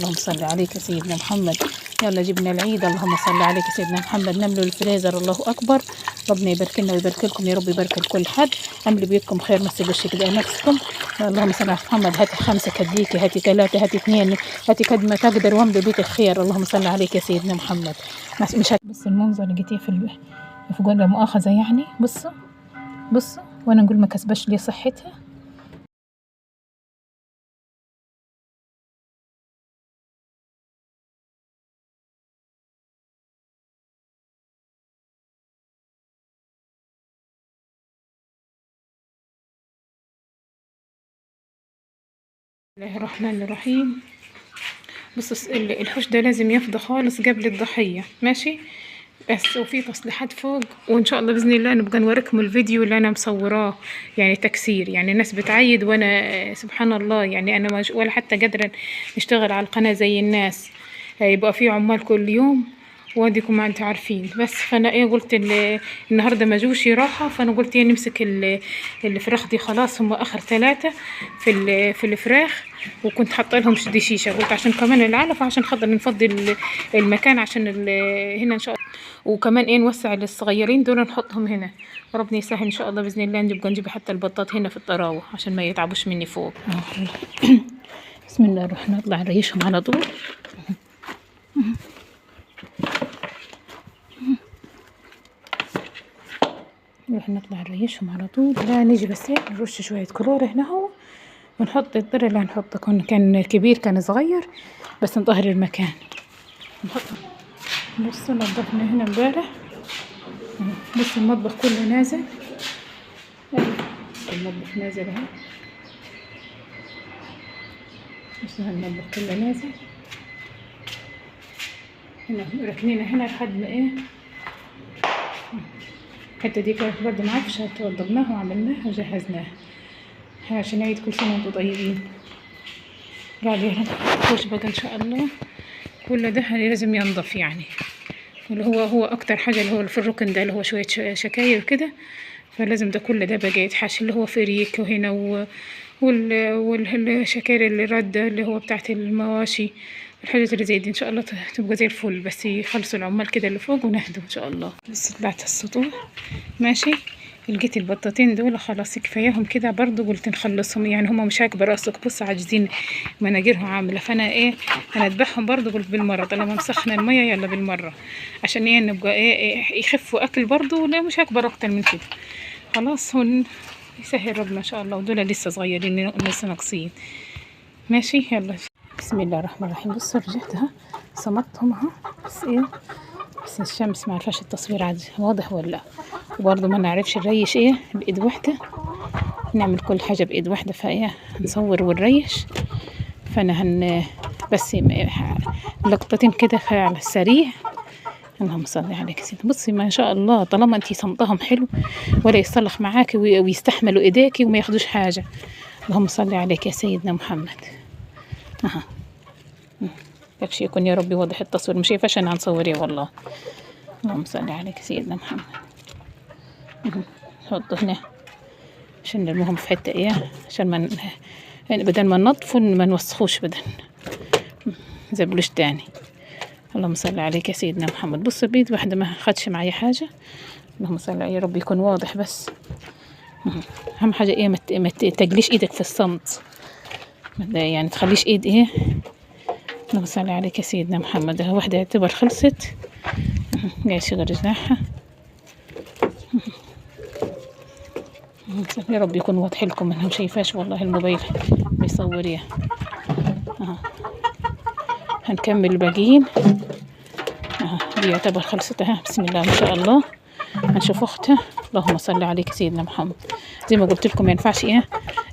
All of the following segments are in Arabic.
اللهم صل عليك يا سيدنا محمد. يلا جبنا العيد، اللهم صل عليك يا سيدنا محمد. نملوا الفريزر، الله اكبر. ربنا يبارك لنا ويبارك لكم يا رب، يبارك لكل حد. عملوا بيدكم خير، ما تسيبوش كده نفسكم. اللهم صل على محمد. هاتي 5 كديكي، هاتي 3، هاتي 2، هاتي قد ما تقدر، واملوا بيت الخير. اللهم صل عليك يا سيدنا محمد. مش بس المنظر لقيتيه في جول مؤاخذة يعني. بصوا بصوا، وانا نقول ما كسبش لي صحتها. بسم الله الرحمن الرحيم. بص، الحوش ده لازم يفضى خالص قبل الضحية، ماشي؟ بس وفي تصليحات فوق، وان شاء الله باذن الله نبقى نوريكم الفيديو اللي انا مصوراه، يعني تكسير. يعني الناس بتعيد وانا سبحان الله، يعني انا ولا حتى قادره نشتغل على القناه زي الناس. يبقى في عمال كل يوم، واديكم ما انتوا عارفين. بس فانا قلت النهارده ما جوش راحه، فانا قلت نمسك الفراخ دي. خلاص هم اخر 3 في الفراخ، وكنت حاطه لهم دي شيشه. قلت عشان كمان العلف، عشان خاطر نفضي المكان عشان هنا ان شاء الله. وكمان نوسع للصغيرين دول نحطهم هنا. ربنا يسهل ان شاء الله باذن الله. نبقى نجيب حتى البطاط هنا في الطراوه عشان ما يتعبوش مني فوق. بسم الله الرحمن الرحيم. نطلع نريشهم على طول. نطلع نريشهم على طول. لا نيجي بس نرش شويه كلور هنا اهو، ونحط الضر اللي هنحطه. كان كبير كان صغير، بس نطهر المكان نحط. بصوا نظفنا هنا امبارح. بص المطبخ كله نازل، المطبخ نازل اهو. بصوا المطبخ كله نازل هنا، ركنينه هنا لحد ما الحته دي كانت برضه معفشه، توضبناها وعملناها وجهزناها عشان عيد كل سنه وانتم طيبين. قاعد يخش بقى ان شاء الله. كل ده لازم ينضف يعني. اللي هو اكتر حاجه اللي هو في الركن ده، اللي هو شويه شكاير كده، فلازم ده كل ده بقى يتحش. اللي هو فريك وهنا والشكاير اللي رده اللي هو بتاعت المواشي، الحاجات اللي زي دي ان شاء الله تبقى زي الفل. بس يخلصوا العمال كده اللي فوق ونهدوا ان شاء الله. بس طلعت السطوح ماشي. لقيت البطاطين دول خلاص كفاياهم كده. برضو قلت نخلصهم، يعني هما مش هيكبر اصلك. بص عاجزين، مناجرهم عامله. فانا انا اذبحهم برضو. قلت بالمره طالما مسخنه الميه يلا بالمره، عشان نبقى يخفوا اكل برضو. لا مش هيكبر اكتر من كده. خلاص هو يسهل ربنا ان شاء الله. ودول لسه صغيرين لسه ناقصين. ماشي يلا. بسم الله الرحمن الرحيم. بصوا رجعت صمتهم اهو. بس الشمس ما عرفاش التصوير عادي واضح ولا لا. وبرضه ما نعرفش نريش بايد واحده. نعمل كل حاجه بايد واحده، نصور ونريش. فانا بس لقطتين كده على السريع. اللهم صل عليك سيدي. بصي ما شاء الله، طالما انتي صمتهم حلو ولا يصلخ معاكي ويستحملوا ايديكي وما ياخدوش حاجه. اللهم صل عليك يا سيدنا محمد. يكفي يكون يا ربي واضح التصوير. مش شايفاش انا هنصور والله. اللهم صل عليك سيدنا محمد. نحطه هنا عشان نرموهم في حته عشان ما يعني بدل ما ننظفوا ما نوسخوش، بدل زبلوش تاني. اللهم صل عليك يا سيدنا محمد. بص بيد واحده ما خدش معايا حاجه. اللهم صل يا رب يكون واضح. بس اهم حاجه ما تجليش ايدك في الصمت، يعني تخليش ايد اللهم صل عليك يا سيدنا محمد. واحده يعتبر خلصت، جاي شغل جناحها. يا رب يكون واضح لكم. انا شايفاش والله الموبايل بيصور هنكمل الباقيين. دي يعتبر خلصت بسم الله ما شاء الله. هنشوف اختها. اللهم صل عليك سيدنا محمد. زي ما قلت لكم ما ينفعش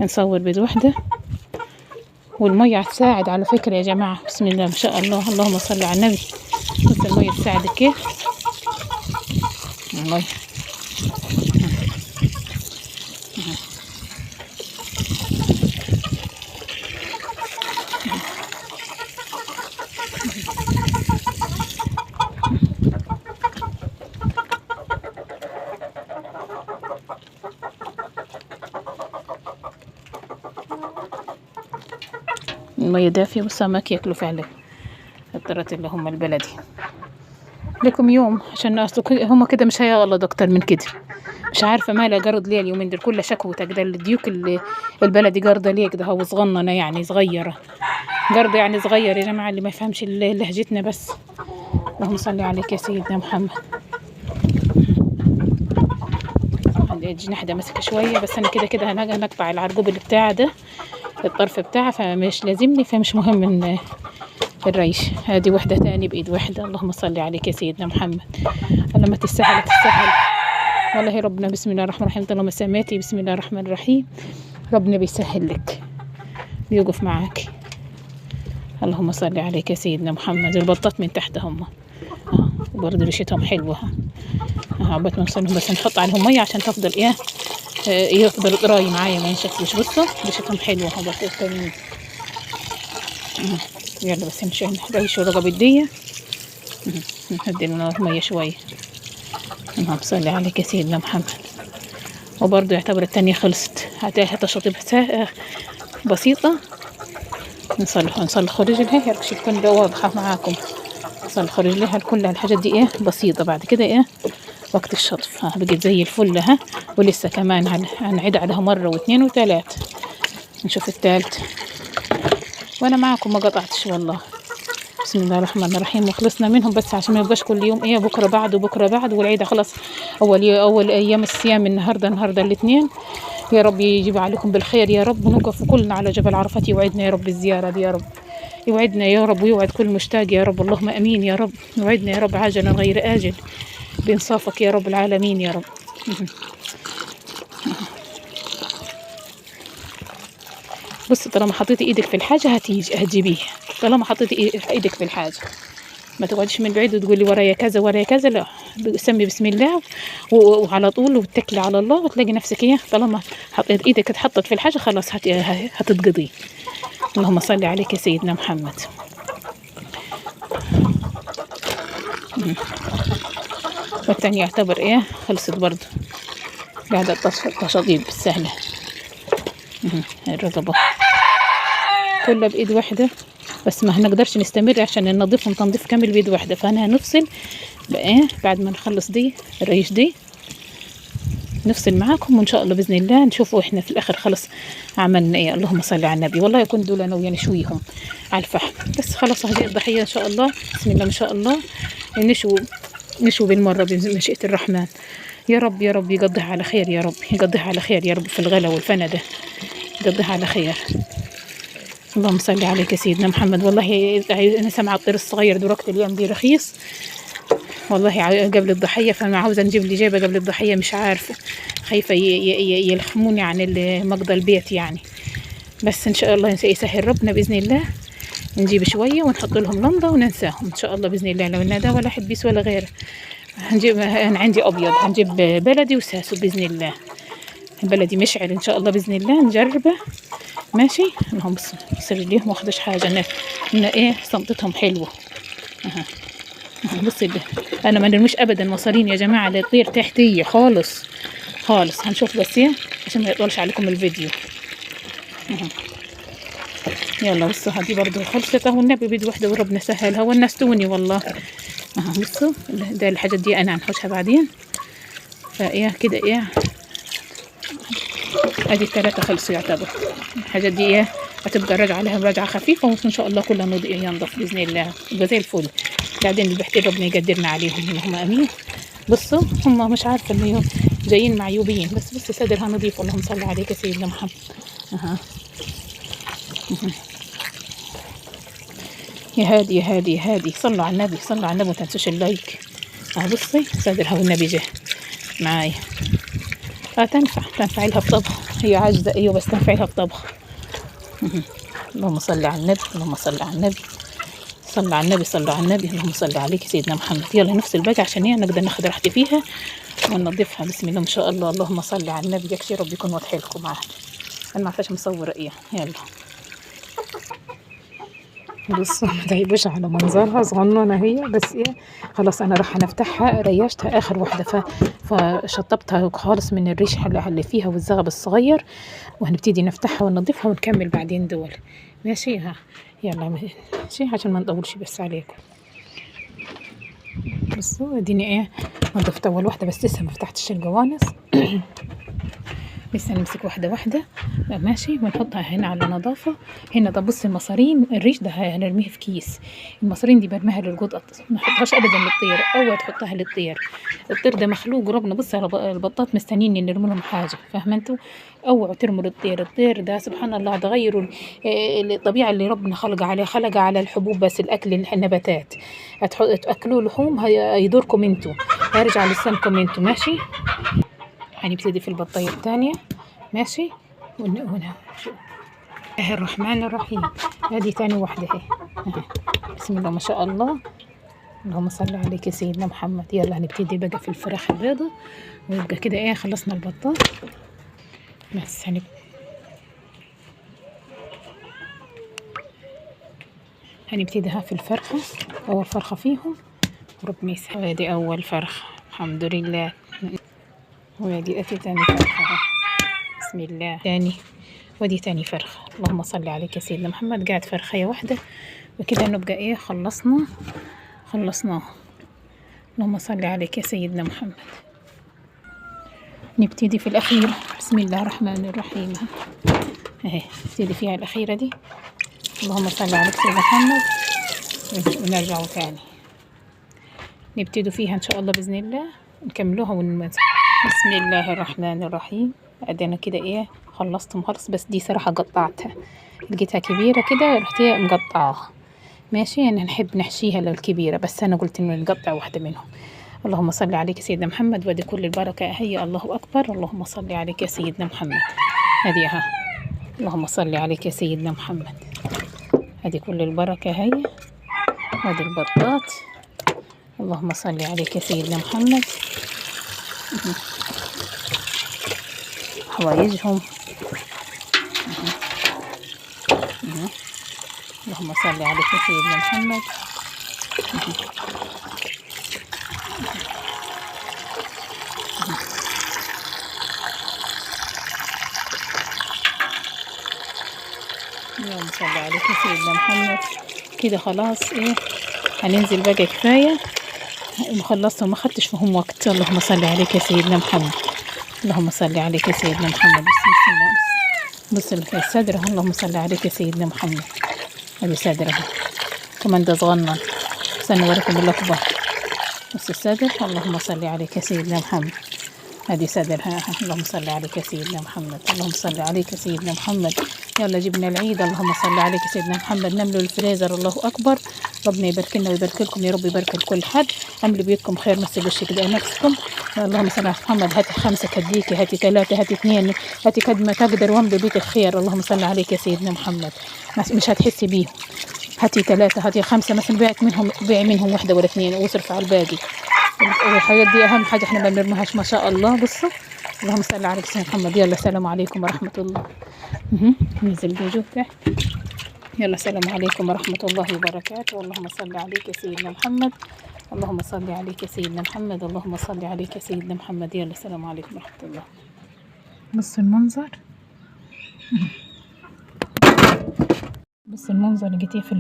نصور بيد واحده. والميه هتساعد على فكره يا جماعه. بسم الله ما شاء الله. اللهم صل على النبي. بس الميه تساعد كيف الميه. المية دافية والسمك ياكلوا فعلا الطرات اللي هم البلدي. لكم يوم عشان هم كده مش هيغلط اكتر من كده. مش عارفه مالها جرد ليه اليومين دول كلها شكوتك ده الديوك اللي البلدي جرده ليه كده هو صغننه يعني صغيره جرده يعني صغير يا جماعه اللي ما يفهمش لهجتنا بس. اللهم صل عليك يا سيدنا محمد. الجناح ده ماسكه شويه بس انا كده كده هنقطع العرقوب اللي بتاعه ده الطرف بتاعه فمش لازمني فمش مهم ان الريش. هذه وحده تاني بايد وحده. اللهم صل عليك يا سيدنا محمد. لما تستاهل تستاهل والله ربنا. بسم الله الرحمن الرحيم. طالما سمعتي بسم الله الرحمن الرحيم ربنا بيسهل لك بيوقف معاك. اللهم صل عليك يا سيدنا محمد. البطات من تحت هم برضه ريشتهم حلوه عقبال ما نوصلهم بس نحط عليهم ميه عشان تفضل يفضل طراي معايا ما ينشفوش. بصوا ريشتهم حلوه بطات تانيين. يلا بس نريشوا رقبة دي نهدي النار ميه شويه. اللهم صل عليك يا سيدنا محمد. وبرضه يعتبر التانية خلصت هاتيها تشطيب بسيطة. نصلي خرج لها يركش تكون واضحة معاكم. نصلي خرج لها كلها الحاجات دي بسيطة. بعد كده وقت الشطف بقيت زي الفل ولسه كمان هنعيد عليها مرة واثنين وثلاث نشوف الثالث وانا معاكم ما قطعتش والله. بسم الله الرحمن الرحيم. وخلصنا منهم بس عشان ما يبقاش كل يوم بكره بعد وبكره بعد والعيد خلاص. اول ايام الصيام النهارده الاثنين. يا رب يجيب عليكم بالخير يا رب ونوقف كلنا على جبل عرفات. يوعدنا يا رب الزياره دي يا رب. يوعدنا يا رب ويوعد كل مشتاق يا رب. اللهم امين يا رب. يوعدنا يا رب عاجلا غير اجل بانصافك يا رب العالمين يا رب. بص طالما حطيتي ايدك في الحاجه هتجيبيها. طالما حطيتي ايدك في الحاجه ما تقعديش من بعيد وتقولي ورايا كذا ورايا كذا. لا سمي بسم الله وعلى طول وتكلي على الله وتلاقي نفسك طالما حطيت ايدك اتحطت في الحاجه خلاص هتتقضي. اللهم صل عليك يا سيدنا محمد. والتاني يعتبر خلصت برضه بعد التشطيب السهله. الرقبه كلها بايد واحده بس ما هنقدرش نستمر عشان ننظفهم تنظيف كامل بيد واحده. فانا هنفصل بقى بعد ما نخلص دي الريش دي نفصل معاكم وان شاء الله باذن الله نشوفوا احنا في الاخر خلص عملنا اللهم صل على النبي. والله يكون دول انا ويا نشويهم على الفحم بس خلاص هذه الضحيه ان شاء الله. بسم الله ما شاء الله نشوي بالمره بمشيئه الرحمن. يا رب يا رب يقضيها على خير يا رب. يقضيها على خير يا رب في الغلا والفنا ده يقضيها على خير. اللهم صل عليك يا سيدنا محمد. والله انا سامعه الطير الصغير دلوقتي الايام دي رخيص والله قبل الضحيه فانا عاوزه نجيب لي جيبه قبل الضحيه مش عارفه خايفه يلحموني عن مقضى البيت يعني. بس ان شاء الله يسهل ربنا باذن الله نجيب شويه ونحط لهم لمضه وننساهم ان شاء الله باذن الله. لو ان ده ولا حبيس ولا غيره هنجيب. انا عندي ابيض هنجيب بلدي وساسو باذن الله. البلدي مشعل ان شاء الله باذن الله نجربه ماشي. انهم بس رجليهم واخدش حاجه ان صمتتهم حلوه. بصي انا ما نرميش ابدا مصارين يا جماعه لا يطير تحتي خالص خالص. هنشوف بس عشان ما يطولش عليكم الفيديو. يلا بصوا هذه برضو خلصت اهو النبي بيد وحده وربنا سهلها ونستوني والله. بصوا ده الحاجات دي انا هنحوشها بعدين كده ادي الثلاثه خلصوا يعتبر. الحاجات دي هتبقى راجعه عليها رجعه خفيفه وان شاء الله كلها ينضف باذن الله يبقى زي الفل. بعدين اللي بحتاج ربنا يقدرنا عليهم اللهم امين. بصوا هم مش عارفه انه جايين معيوبين بس صدرها نظيف. اللهم صل عليك يا سيدنا محمد. يا هادي صلوا على النبي صلوا على النبي ما تنسوش اللايك. بصي صدرها والنبي جه معايا. تنفع لها في طبخ. هي عاجزه بس تنفع لها في طبخ. اللهم صل على النبي اللهم صل على النبي صلوا على النبي صلوا على النبي. اللهم صل عليك سيدنا محمد. يلا نفصل بقى عشان نقدر ناخد راحتي فيها وننظفها بسم الله ما شاء الله. اللهم صل على النبي. يكشي رب يكون واضح لكم معاها. انا ما عرفاش مصوره يلا بصوا ما تعيبوش على منظرها صغننه هي بس خلاص انا راح نفتحها. ريشتها اخر واحده فشطبتها خالص من الريش اللي فيها والزغب الصغير وهنبتدي نفتحها وننظفها ونكمل بعدين دول ماشي. ها يلا ماشي عشان ما نطولش بس عليكم. بصوا اديني ايه نضفت اول واحده بس لسه ما فتحتش الجوانص. لسه نمسك واحده واحده ماشي ونحطها هنا على نظافه. هنا ده بص المصارين الريش ده هنرميه في كيس. المصارين دي برميها للقطط ما نحطهاش ابدا للطير. اوعى تحطها للطير. الطير ده مخلوق ربنا. بص البطات مستنيين ان نرمي لهم حاجه فاهمه انتوا. اوعوا ترموا للطير. الطير ده سبحان الله تغيروا الطبيعه اللي ربنا خلق على الحبوب بس الاكل النباتات. تاكلوا لحوم هيضركم انتوا. هيرجع لسانكم انتوا ماشي. هنبتدي في البطاية الثانية ماشي. الله الرحمن الرحيم. هذه تاني واحدة اهي. بسم الله ما شاء الله. اللهم صل عليك يا سيدنا محمد. يلا هنبتدي بقى في الفراخ البيضة ويبقى كده ايه خلصنا البطاط بس. هنبتديها في الفرخة. أول فرخة فيهم ربنا يسهل. هذه أول فرخة الحمد لله. وادي أتي تاني فرخة. بسم الله. تاني ودي تاني فرخة. اللهم صل عليك يا سيدنا محمد. قاعد فرخية واحدة وكده نبقى ايه خلصناه. اللهم صل عليك يا سيدنا محمد. نبتدي في الأخيرة. بسم الله الرحمن الرحيم. اهي نبتدي فيها الأخيرة دي. اللهم صل عليك سيدنا محمد. ونرجعوا تاني نبتدوا فيها إن شاء الله بإذن الله نكملوها ونمزح. بسم الله الرحمن الرحيم. أنا كده إيه خلصت خالص. بس دي صراحة قطعتها لقيتها كبيرة كده رحت مقطعاها ماشي. أنا نحب نحشيها للكبيرة بس أنا قلت إنه نقطع واحدة منهم. اللهم صل عليك يا سيدنا محمد. ودي كل البركة هي. الله أكبر. اللهم صل عليك يا سيدنا محمد. هذه ها. اللهم صل عليك يا سيدنا محمد. هذه كل البركة هي. هذه البطات. اللهم صل عليك يا سيدنا محمد. حوايجهم. اللهم صل عليك يا سيدنا محمد. اللهم صل عليك يا سيدنا محمد. كده خلاص ايه هننزل بقى كفاية. خلصت وما خدتش فيهم وقت. اللهم صل عليك يا سيدنا محمد. اللهم صل عليك يا سيدنا محمد. بص الصدر. اللهم صل عليك يا سيدنا محمد. هذه صدرها كمان ده صغنن. استنوا اوريكم بالأكبر. بص الصدر. اللهم صل عليك يا سيدنا محمد. هذه صدرها. اللهم صل عليك يا سيدنا محمد. اللهم صل عليك يا سيدنا محمد. يلا جبنا العيد. اللهم صل عليك يا سيدنا محمد. نملوا الفريزر. الله أكبر. ربنا يبارك لنا ويبارك لكم يا رب. يبارك لكل حد. املوا بيتكم خير ما تسيبوش كده نفسكم. اللهم صل على محمد. هاتي 5 كديكي. هاتي 3. هاتي 2. هاتي قد ما تقدر واملوا بيت الخير. اللهم صل عليك يا سيدنا محمد. مش هتحسي بيهم. هاتي 3. هاتي 5 مثلا. بيعي منهم 1 ولا 2 واصرف على الباقي. الحاجات دي اهم حاجه احنا ما بنرميهاش ما شاء الله. بصوا. اللهم صل على سيدنا محمد. يلا السلام عليكم ورحمه الله. ننزل بوجوه تحت. يلا السلام عليكم ورحمه الله وبركاته. اللهم صل عليك يا سيدنا محمد. اللهم صل عليك يا سيدنا محمد. اللهم صل عليك يا سيدنا محمد. يلا السلام عليكم ورحمه الله. بص المنظر. بص المنظر لقيتيه في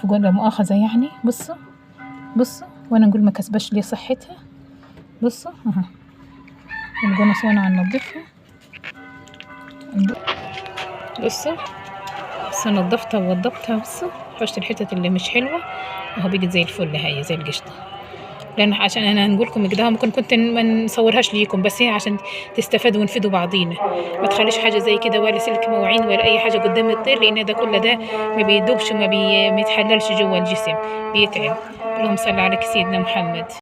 جوه مؤاخذه يعني. بصوا وانا نقول ما كسبش لي صحتها. بصوا القنص وانا هنضفها. بصوا نضفتها ووضبتها. بصوا حوشت الحتت اللي مش حلوه اهو بقت زي الفل. هي زي القشطه. لان عشان انا نقول لكم كده ممكن كنت ما نصورهاش ليكم بس هي عشان تستفادوا ونفيدوا بعضينا. ما تخليش حاجه زي كده ولا سلك مواعين ولا اي حاجه قدام الطير لان ده كله ده ما بيدوبش وما بيتحللش جوه الجسم بيتعب. اللهم صل عليك سيدنا محمد.